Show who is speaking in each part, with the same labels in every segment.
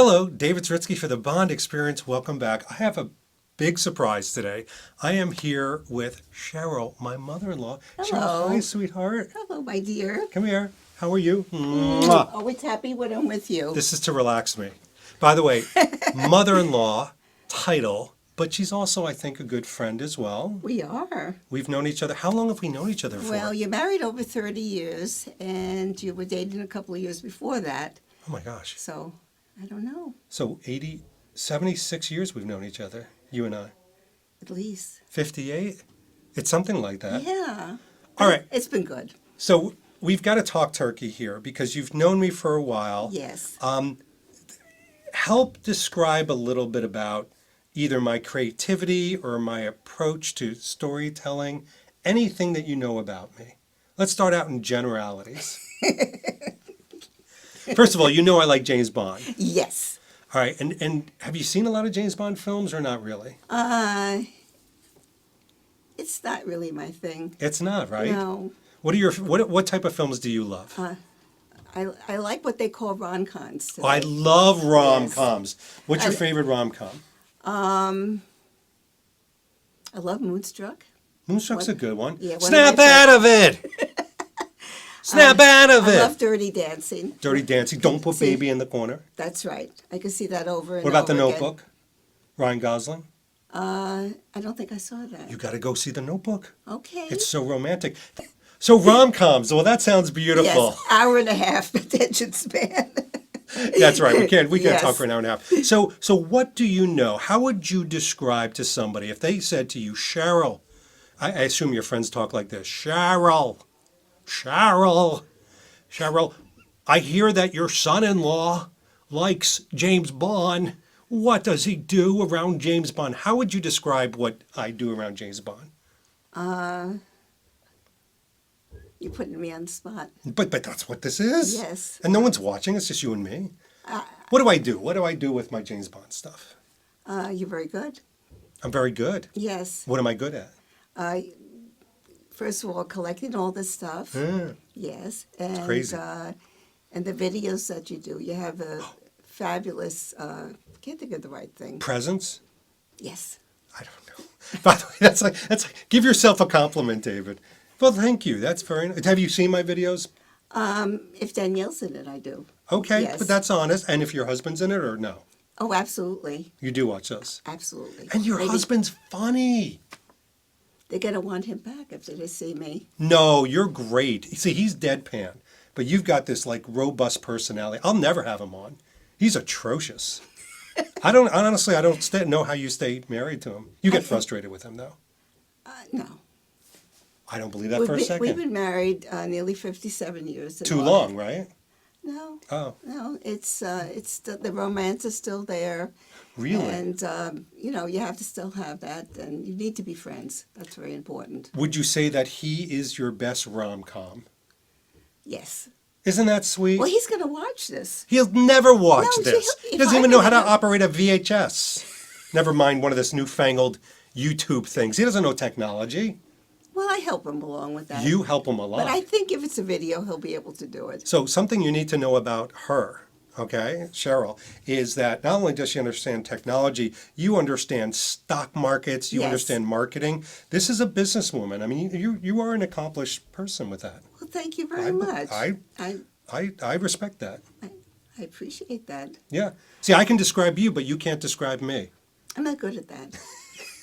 Speaker 1: Hello, David Zritsky for the Bond Experience. Welcome back. I have a big surprise today. I am here with Cheryl, my mother-in-law.
Speaker 2: Hello.
Speaker 1: Cheryl, hi, sweetheart.
Speaker 2: Hello, my dear.
Speaker 1: Come here. How are you? Mwah.
Speaker 2: Always happy when I'm with you.
Speaker 1: This is to relax me. By the way, mother-in-law title, but she's also, I think, a good friend as well.
Speaker 2: We are.
Speaker 1: We've known each other. How long have we known each other for?
Speaker 2: Well, you're married over 30 years, and you were dating a couple of years before that.
Speaker 1: Oh my gosh.
Speaker 2: So, I don't know.
Speaker 1: So 76 years we've known each other, you and I.
Speaker 2: At least.
Speaker 1: 58? It's something like that.
Speaker 2: Yeah.
Speaker 1: All right.
Speaker 2: It's been good.
Speaker 1: So we've got to talk turkey here because you've known me for a while.
Speaker 2: Yes.
Speaker 1: Help describe a little bit about either my creativity or my approach to storytelling, anything that you know about me. Let's start out in generalities. First of all, you know I like James Bond.
Speaker 2: Yes.
Speaker 1: All right, and have you seen a lot of James Bond films or not really?
Speaker 2: It's not really my thing.
Speaker 1: It's not, right?
Speaker 2: No.
Speaker 1: What type of films do you love?
Speaker 2: I like what they call rom-coms.
Speaker 1: I love rom-coms. What's your favorite rom-com?
Speaker 2: I love Moonstruck.
Speaker 1: Moonstruck's a good one.
Speaker 2: Yeah,
Speaker 1: Snap out of it! Snap out of it!
Speaker 2: I love Dirty Dancing.
Speaker 1: Dirty Dancing. Don't put baby in the corner.
Speaker 2: That's right. I could see that over and over.
Speaker 1: What about The
Speaker 2: again.
Speaker 1: Notebook? Ryan Gosling?
Speaker 2: I don't think I saw that.
Speaker 1: You got to go see The Notebook.
Speaker 2: Okay.
Speaker 1: It's so romantic. So rom-coms. Well, that sounds beautiful.
Speaker 2: Yes, hour and a half attention span.
Speaker 1: That's right. We can't
Speaker 2: Yes.
Speaker 1: talk for an hour and a half. So what do you know? How would you describe to somebody if they said to you, Cheryl? I assume your friends talk like this. Cheryl, I hear that your son-in-law likes James Bond. What does he do around James Bond? How would you describe what I do around James Bond?
Speaker 2: You're putting me on the spot.
Speaker 1: But that's what this is.
Speaker 2: Yes.
Speaker 1: And no one's watching. It's just you and me. What do I do? What do I do with my James Bond stuff?
Speaker 2: You're very good.
Speaker 1: I'm very good.
Speaker 2: Yes.
Speaker 1: What am I good at?
Speaker 2: First of all, collecting all this stuff.
Speaker 1: Yeah.
Speaker 2: Yes. And,
Speaker 1: crazy.
Speaker 2: And the videos that you do. You have a fabulous, can't think of the right thing.
Speaker 1: Presents?
Speaker 2: Yes.
Speaker 1: I don't know. By the way, that's like give yourself a compliment, David. Well, thank you. That's very nice. Have you seen my videos?
Speaker 2: If Danielle's in it, I do.
Speaker 1: Okay,
Speaker 2: Yes.
Speaker 1: but that's honest. And if your husband's in it or no?
Speaker 2: Oh, absolutely.
Speaker 1: You do watch those.
Speaker 2: Absolutely.
Speaker 1: And your
Speaker 2: Maybe
Speaker 1: husband's funny.
Speaker 2: they're going to want him back if they see me.
Speaker 1: No, you're great. See, he's deadpan, but you've got this like robust personality. I'll never have him on. He's atrocious. I don't know how you stay married to him. You get frustrated with him though.
Speaker 2: No.
Speaker 1: I don't believe that for a second.
Speaker 2: We've been married nearly 57 years.
Speaker 1: Too long, right?
Speaker 2: No.
Speaker 1: Oh.
Speaker 2: No, it's the romance is still there.
Speaker 1: Really?
Speaker 2: And, you have to still have that, and you need to be friends. That's very important.
Speaker 1: Would you say that he is your best rom-com?
Speaker 2: Yes.
Speaker 1: Isn't that sweet?
Speaker 2: Well, he's going to watch this.
Speaker 1: He'll never watch
Speaker 2: No,
Speaker 1: this.
Speaker 2: if
Speaker 1: He doesn't
Speaker 2: I
Speaker 1: even know how to
Speaker 2: had-
Speaker 1: operate a VHS. Never mind one of this newfangled YouTube things. He doesn't know technology.
Speaker 2: Well, I help him along with that.
Speaker 1: You help him a lot.
Speaker 2: But I think if it's a video, he'll be able to do it.
Speaker 1: So something you need to know about her, okay, Cheryl, is that not only does she understand technology, you understand stock markets, you
Speaker 2: Yes.
Speaker 1: understand marketing. This is a businesswoman. I mean, you are an accomplished person with that.
Speaker 2: Well, thank you very much.
Speaker 1: I respect that.
Speaker 2: I appreciate that.
Speaker 1: Yeah. See, I can describe you, but you can't describe me.
Speaker 2: I'm not good at that.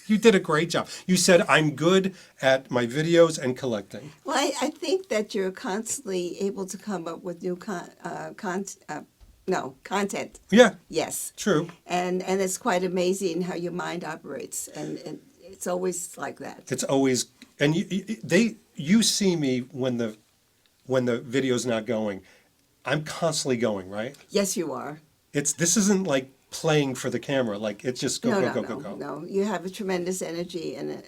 Speaker 1: You did a great job. You said I'm good at my videos and collecting.
Speaker 2: Well, I think that you're constantly able to come up with new content.
Speaker 1: Yeah,
Speaker 2: Yes.
Speaker 1: true.
Speaker 2: And it's quite amazing how your mind operates, and it's always like that.
Speaker 1: It's always and you see me when the video's not going. I'm constantly going, right?
Speaker 2: Yes, you are.
Speaker 1: This isn't like playing for the camera. Like it's just go.
Speaker 2: No. You have a tremendous energy and a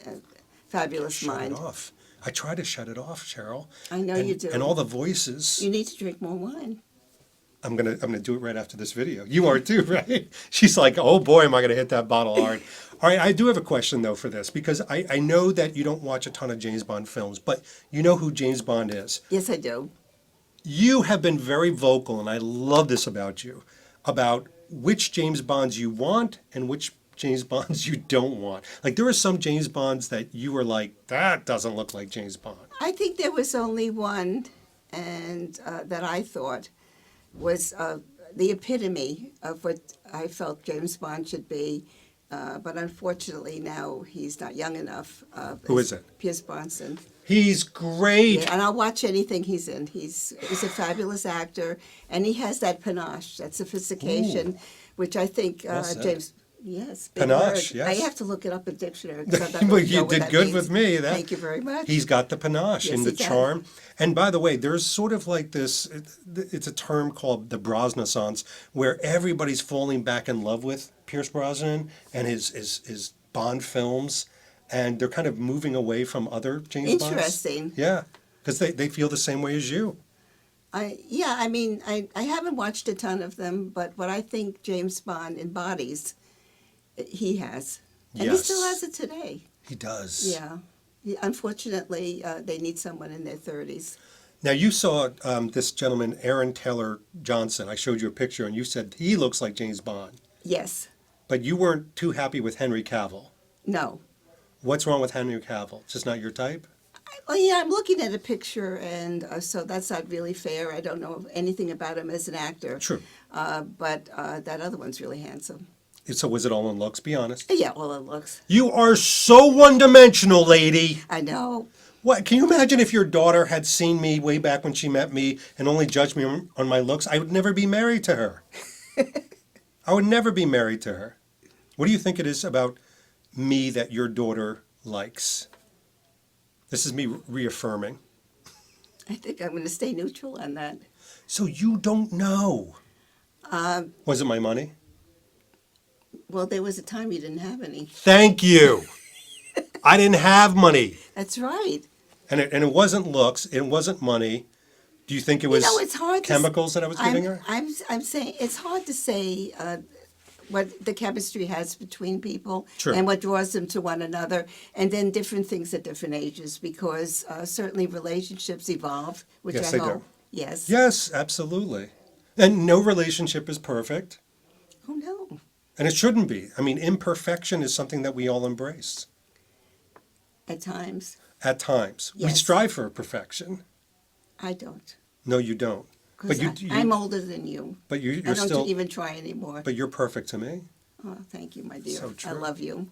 Speaker 2: fabulous
Speaker 1: Shut
Speaker 2: mind.
Speaker 1: it off. I try to shut it off, Cheryl.
Speaker 2: I know
Speaker 1: and,
Speaker 2: you do.
Speaker 1: And all the voices.
Speaker 2: You need to drink more wine.
Speaker 1: I'm gonna do it right after this video. You are too, right? She's like, oh boy, am I gonna hit that bottle hard. All right, I do have a question though for this because I know that you don't watch a ton of James Bond films, but you know who James Bond is.
Speaker 2: Yes, I do.
Speaker 1: You have been very vocal, and I love this about you, about which James Bonds you want and which James Bonds you don't want. Like there are some James Bonds that you were like, that doesn't look like James Bond.
Speaker 2: I think there was only one, and that I thought was the epitome of what I felt James Bond should be. But unfortunately now he's not young enough.
Speaker 1: Who is it?
Speaker 2: Pierce Brosnan.
Speaker 1: He's great.
Speaker 2: Yeah, and I'll watch anything he's in. He's a fabulous actor, and he has that panache, that sophistication, which I think
Speaker 1: Well said.
Speaker 2: James. Yes, big
Speaker 1: Panache,
Speaker 2: word.
Speaker 1: yes.
Speaker 2: I have to look it up in dictionary. 'Cause I'm not
Speaker 1: Well,
Speaker 2: really
Speaker 1: you
Speaker 2: sure what
Speaker 1: did
Speaker 2: that
Speaker 1: good
Speaker 2: means.
Speaker 1: with me.
Speaker 2: Thank you very much.
Speaker 1: He's got the panache
Speaker 2: Yes,
Speaker 1: and the
Speaker 2: he does.
Speaker 1: charm. And by the way, there's sort of like this, it's a term called the Brosnoons, where everybody's falling back in love with Pierce Brosnan and his Bond films. And they're kind of moving away from other James Bonds.
Speaker 2: Interesting.
Speaker 1: Yeah, because they feel the same way as you.
Speaker 2: I mean, I haven't watched a ton of them, but what I think James Bond embodies, he has. And he still
Speaker 1: Yes.
Speaker 2: has it today.
Speaker 1: He does.
Speaker 2: Yeah. Unfortunately, they need someone in their 30s.
Speaker 1: Now, you saw this gentleman, Aaron Taylor Johnson. I showed you a picture, and you said he looks like James Bond.
Speaker 2: Yes.
Speaker 1: But you weren't too happy with Henry Cavill.
Speaker 2: No.
Speaker 1: What's wrong with Henry Cavill? Just not your type?
Speaker 2: Well, yeah, I'm looking at a picture, and so that's not really fair. I don't know anything about him as an actor.
Speaker 1: True.
Speaker 2: But that other one's really handsome.
Speaker 1: So was it all in looks? Be honest.
Speaker 2: Yeah, well, it looks.
Speaker 1: You are so one-dimensional, lady.
Speaker 2: I know.
Speaker 1: What? Can you imagine if your daughter had seen me way back when she met me and only judged me on my looks? I would never be married to her. I would never be married to her. What do you think it is about me that your daughter likes? This is me reaffirming.
Speaker 2: I think I'm going to stay neutral on that.
Speaker 1: So you don't know. Was it my money?
Speaker 2: Well, there was a time you didn't have any.
Speaker 1: Thank you. I didn't have money.
Speaker 2: That's right.
Speaker 1: And it wasn't looks. It wasn't money. Do you think it was
Speaker 2: It's hard
Speaker 1: chemicals that I was giving her?
Speaker 2: I'm saying it's hard to say what the chemistry has between people
Speaker 1: True.
Speaker 2: and what draws them to one another, and then different things at different ages, because certainly relationships evolve, which
Speaker 1: Yes,
Speaker 2: I
Speaker 1: they do.
Speaker 2: hope. Yes.
Speaker 1: Yes, absolutely. And no relationship is perfect.
Speaker 2: Oh, no.
Speaker 1: And it shouldn't be. I mean, imperfection is something that we all embrace
Speaker 2: At times,
Speaker 1: at times. We
Speaker 2: Yes.
Speaker 1: strive for perfection.
Speaker 2: I don't.
Speaker 1: No, you don't.
Speaker 2: Because
Speaker 1: But you,
Speaker 2: I'm older than you.
Speaker 1: but
Speaker 2: I
Speaker 1: you're
Speaker 2: don't
Speaker 1: still.
Speaker 2: even try anymore.
Speaker 1: But you're perfect to me.
Speaker 2: Oh, thank you, my dear.
Speaker 1: So
Speaker 2: I
Speaker 1: true.
Speaker 2: love you.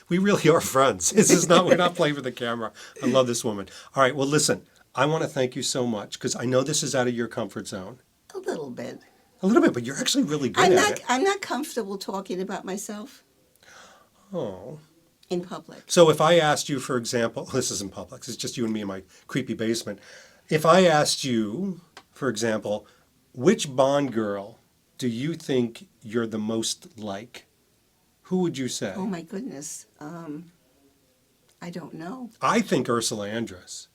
Speaker 1: We really are friends. This is not. We're not playing for the camera. I love this woman. All right. Well, listen. I want to thank you so much because I know this is out of your comfort zone.
Speaker 2: A little bit.
Speaker 1: A little bit, but you're actually really good
Speaker 2: I'm
Speaker 1: at
Speaker 2: not.
Speaker 1: it.
Speaker 2: I'm not comfortable talking about myself
Speaker 1: Oh.
Speaker 2: in public.
Speaker 1: So if I asked you, for example, this isn't public, it's just you and me in my creepy basement. If I asked you, for example, which Bond girl do you think you're the most like? Who would you say?
Speaker 2: Oh my goodness. I don't know.
Speaker 1: I think Ursula Andress.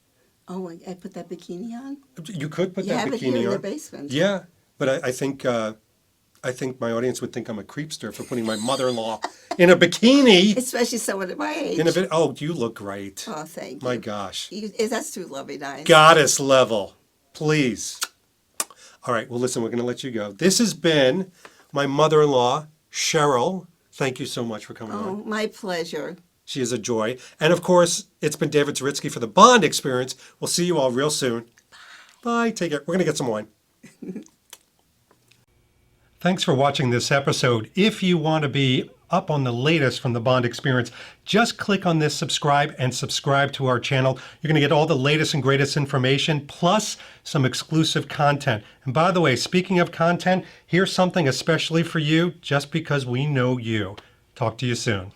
Speaker 2: Oh, I put that bikini on.
Speaker 1: You could put
Speaker 2: You
Speaker 1: that
Speaker 2: have it here
Speaker 1: bikini
Speaker 2: in the
Speaker 1: on.
Speaker 2: basement.
Speaker 1: Yeah, but I think my audience would think I'm a creepster for putting my mother-in-law in a bikini.
Speaker 2: Especially someone at my age.
Speaker 1: In a bit. Oh, you look great.
Speaker 2: Oh, thank you.
Speaker 1: My gosh.
Speaker 2: That's too lovely, nice.
Speaker 1: Goddess level, please. All right, well, listen, we're going to let you go. This has been my mother-in-law, Cheryl. Thank you so much for coming
Speaker 2: Oh,
Speaker 1: on.
Speaker 2: my pleasure.
Speaker 1: She is a joy. And of course, it's been David Zaritsky for the Bond Experience. We'll see you all real soon. Bye. Take care. We're going to get some wine. Thanks for watching this episode. If you want to be up on the latest from the Bond Experience, just click on this subscribe and subscribe to our channel. You're going to get all the latest and greatest information, plus some exclusive content. And by the way, speaking of content, here's something especially for you, just because we know you. Talk to you soon.